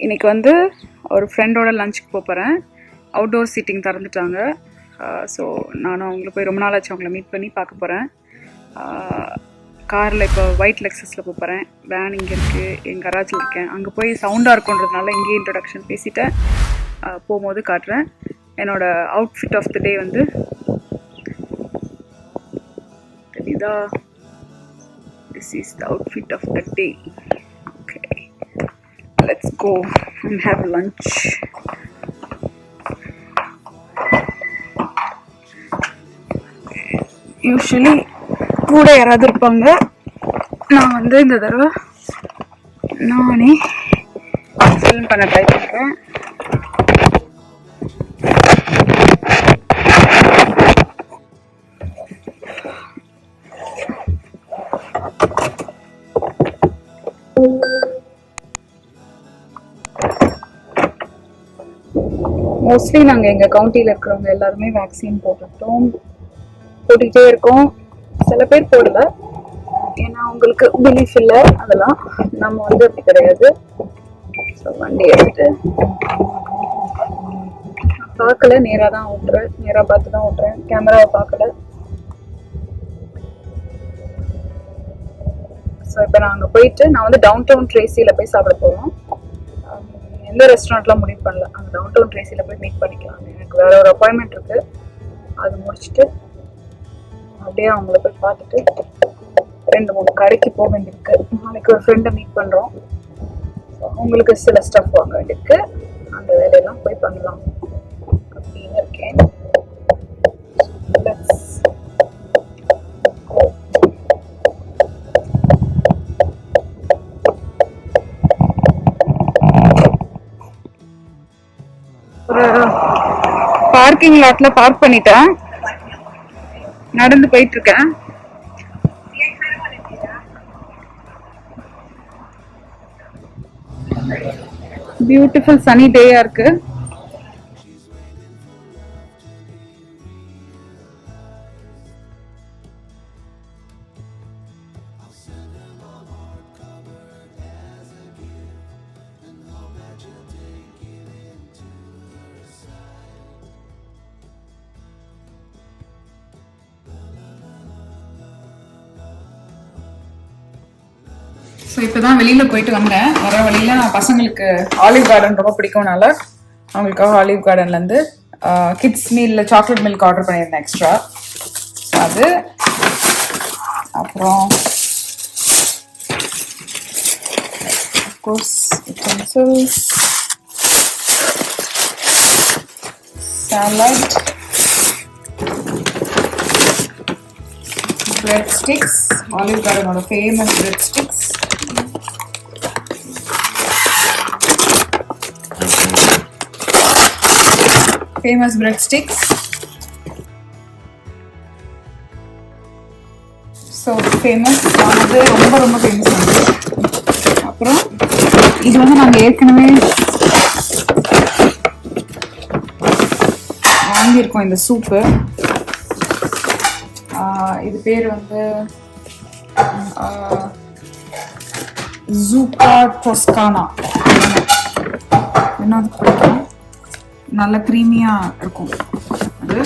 இன்னைக்கு வந்து ஒரு ஃப்ரெண்டோட லஞ்சுக்கு போகிறேன். Outdoor seating திறந்துட்டாங்க. ஸோ நானும் அவங்கள போய் ரொம்ப நாள் ஆச்சு அவங்கள மீட் பண்ணி பார்க்க போகிறேன். காரில் இப்போ ஒயிட் லெக்ஸஸில் போகிறேன். வேன் இங்கே இருக்குது, என் கராஜில் இருக்கேன். அங்கே போய் சவுண்டாக இருக்குன்றதுனால இங்கேயே இன்ட்ரடக்ஷன் பேசிட்டேன். போகும்போது காட்டுறேன். என்னோடய அவுட்ஃபிட் ஆஃப் த டே வந்து தெரியுதா? This is the outfit of the day. Okay, let's go and have lunch. Usually கூட யாராவது இருப்பாங்க. நான் வந்து இந்த தடவை நானே ஃபில்ம் பண்ண ட்ரை பண்ணுறேன். மோஸ்ட்லி நாங்கள் எங்கள் கவுண்டியில் இருக்கிறவங்க எல்லாருமே வேக்சின் போட்டுக்கிட்டே இருக்கோம். சில பேர் போடல, ஏன்னா அவங்களுக்கு பிலீஃப் இல்லை. அதெல்லாம் நம்ம வந்து அப்படி கிடையாது. ஸோ வண்டி எடுத்து பார்க்கல, நேராக தான் ஓட்டுறேன், நேராக பார்த்து தான் ஓட்டுறேன், கேமராவை பார்க்கல. ஸோ இப்போ நான் அங்கே போயிட்டு நான் வந்து டவுன் டவுன் ட்ரேசியில் போய் சாப்பிட போகிறோம். எந்த ரெஸ்டாரண்ட்லாம் முடிவு பண்ணல. அங்கே டவுன் டவுன் ட்ரேசியில் போய் மீட் பண்ணிக்கலாம். எனக்கு வேற ஒரு அப்பாயின்மெண்ட் இருக்குது, அது முடிச்சுட்டு அப்படியே அவங்கள போய் பார்த்துட்டு 2-3 கடைக்கு போக வேண்டியிருக்கு. நாளைக்கு ஒரு ஃப்ரெண்டை மீட் பண்ணுறோம். அவங்களுக்கு சில ஸ்டஃப் வாங்க வேண்டியிருக்கு. அந்த வேலையெல்லாம் போய் பண்ணலாம் அப்படின்னு இருக்கேன். ஒரு பார்க்கிங் லாட்ல பார்க் பண்ணிட்டேன். நடந்து போயிட்டு இருக்கேன். பியூட்டிஃபுல் சனி டேயா இருக்கு. ஸோ இப்போ தான் வெளியில் போயிட்டு வந்தேன். வர வழியில் நான் பசங்களுக்கு ஆலிவ் கார்டன் ரொம்ப பிடிக்கும்னால அவங்களுக்காக ஆலிவ் கார்டன்லேருந்து கிட்ஸ் மீலில் சாக்லேட் மில்க் ஆர்டர் பண்ணியிருந்தேன் எக்ஸ்ட்ரா. அது அப்புறம் course utensils, salad, bread sticks, olive கார்டனோட famous bread sticks, famous breadsticks. So famous ஆனது ரொம்ப ஃபேமஸ் ஆனது. அப்புறம் இது வந்து நாங்கள் ஏற்கனவே வாங்கியிருக்கோம் இந்த சூப்பு. இது பேர் வந்து ஜூப்பா டொஸ்கானா. என்ன பிடிக்கும், நல்ல க்ரீமியா இருக்கும். அது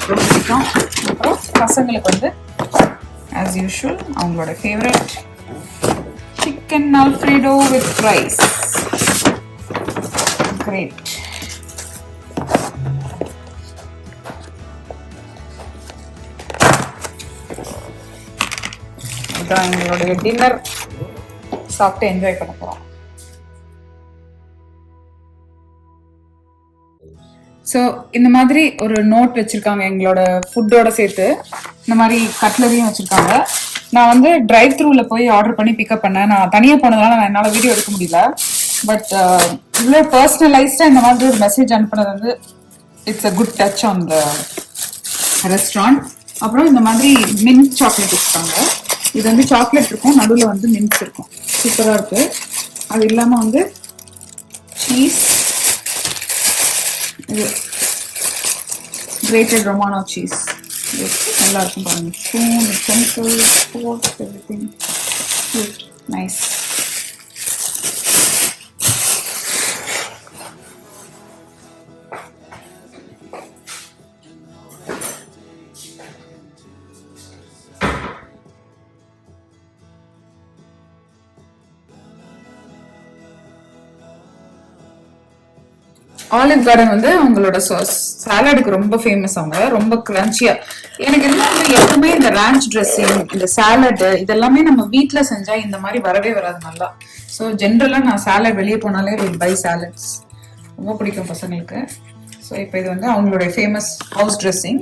பிடிக்கும். அப்புறம் பசங்களுக்கு வந்து ஆஸ் யூஷுவல் அவங்களோட favourite chicken alfredo with rice. Great. இதுதான் எங்களுடைய டின்னர். சாப்பிட்டு என்ஜாய் பண்ண போகிறோம். ஸோ இந்த மாதிரி ஒரு நோட் வச்சுருக்காங்க எங்களோட ஃபுட்டோட சேர்த்து. இந்த மாதிரி கட்லரியும் வச்சுருக்காங்க. நான் வந்து டிரைவ் த்ரூவில் போய் ஆர்டர் பண்ணி பிக்கப் பண்ணேன். நான் தனியாக போனதுனால நான் என்னால் வீடியோ எடுக்க முடியல. பட் இவ்வளோ பர்சனலைஸ்டாக இந்த மாதிரி ஒரு மெசேஜ் அனுப்புனது வந்து it's a good touch on the restaurant. அப்புறம் இந்த மாதிரி மின்ட் சாக்லேட் வச்சுருக்காங்க. இது வந்து சாக்லேட் இருக்கும், நடுவில் வந்து மின்ட் இருக்கும். சூப்பராக இருக்குது. அது இல்லாமல் வந்து சீஸ், இது grated Romano cheese. நல்லா இருக்கும் பாருங்க. Spoon, utensils, fork, everything. Good. Nice. Olive garden வந்து அவங்களோட சாலடுக்கு ரொம்ப ஃபேமஸ். அவங்க ரொம்ப கிரன்ச்சியா. எனக்கு என்ன எப்பவுமே இந்த ரான்ச் ட்ரெஸ்ஸிங், இந்த சாலட் இதெல்லாமே நம்ம வீட்ல செஞ்சா இந்த மாதிரி வரவே வராது நல்லா. ஸோ ஜென்ரலா நான் சாலட் வெளியே போனாலே வில் பை சாலட்ஸ். ரொம்ப பிடிக்கும் பசங்களுக்கு. ஸோ இப்போ இது வந்து அவங்களுடைய ஃபேமஸ் ஹவுஸ் ட்ரெஸ்ஸிங்,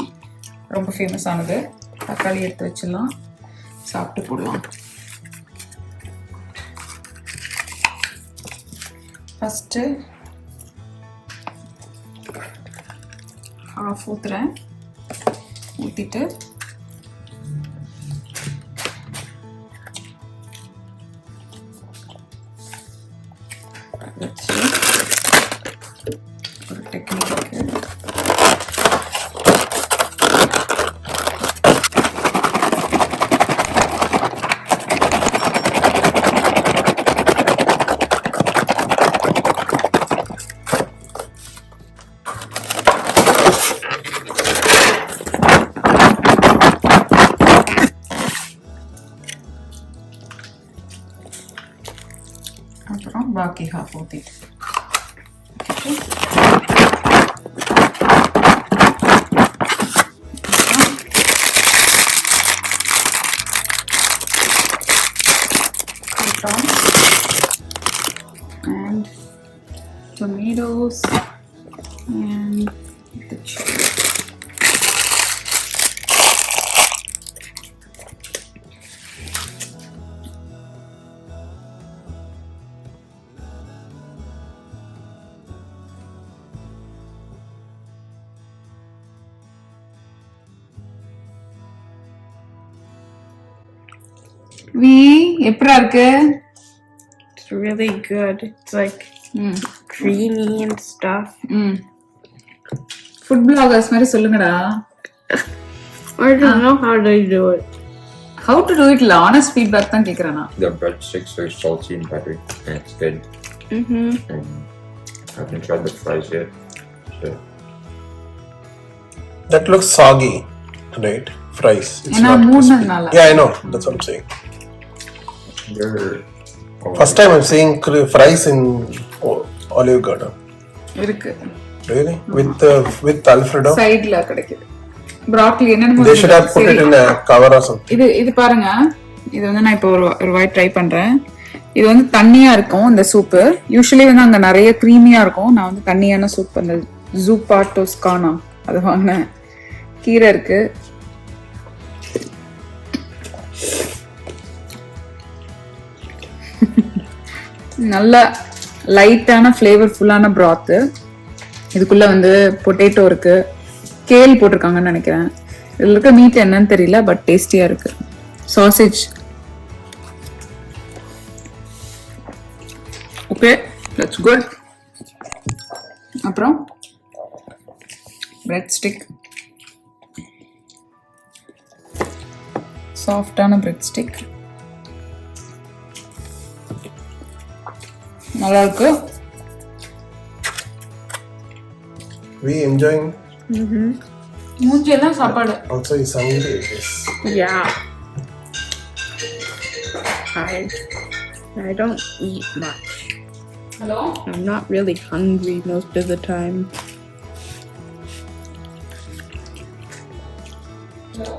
ரொம்ப ஃபேமஸ் ஆனது. தக்காளி எடுத்து வச்சிடலாம், சாப்பிட்டு போடலாம். ஃபஸ்ட்டு ஹாஃப் ஊற்றுறேன். ஊற்றிட்டு வச்சு ஒரு டெக்னிக் இருக்கு. அப்புறம் பாக்கி ஹாஃப் ஊற்றிட்டு and tomatoes and the chili. எப்பரா இருக்கு? It's really good. It's like creamy and stuff. Food bloggers மாதிரி சொல்லுங்கடா. I don't know how they do it. How to do it? Honest feedback தான் கேக்குறேன் நான். The breadsticks are salty and buttery, and it's good. I haven't tried the fries yet. So. That looks soggy, right? Fries. It's not crispy. Yeah, I know. That's what I'm saying. First time I'm seeing fries in Olive Garden. இருக்கு. Really? With Alfredo? சைடுல கிடைக்குது. broccoli என்னன்னு They should have put it in a cover or something. இது பாருங்க. இது வந்து நான் இப்போ ஒரு வாய் ட்ரை பண்றேன். இது வந்து தண்ணியா இருக்கும் இந்த சூப்பு. யூசுவலி வந்து அங்க நிறைய க்ரீமியா இருக்கும். நான் வந்து தண்ணியான சூப் அந்த ஜூப்பா டோஸ்கானா அது வாங்கினேன். கீரை இருக்கு. நல்ல லைட்டான ஃப்ளேவர்ஃபுல்லான ப்ராத்து. இதுக்குள்ள வந்து பொட்டேட்டோ இருக்கு, கேல் போட்டிருக்காங்கன்னு நினைக்கிறேன். இதுல இருக்க மீட் என்னன்னு தெரியல, பட் டேஸ்டியா இருக்கு. Sausage okay, that's good. அப்புறம் பிரெட் ஸ்டிக், சாஃப்டான பிரெட் ஸ்டிக் நல்லா இருக்கு. We enjoying? மூஞ்சி எல்லாம் சாப்பாடு. Also is hungry. Yeah. I don't eat much. Hello? I'm not really hungry most of the time. Hello?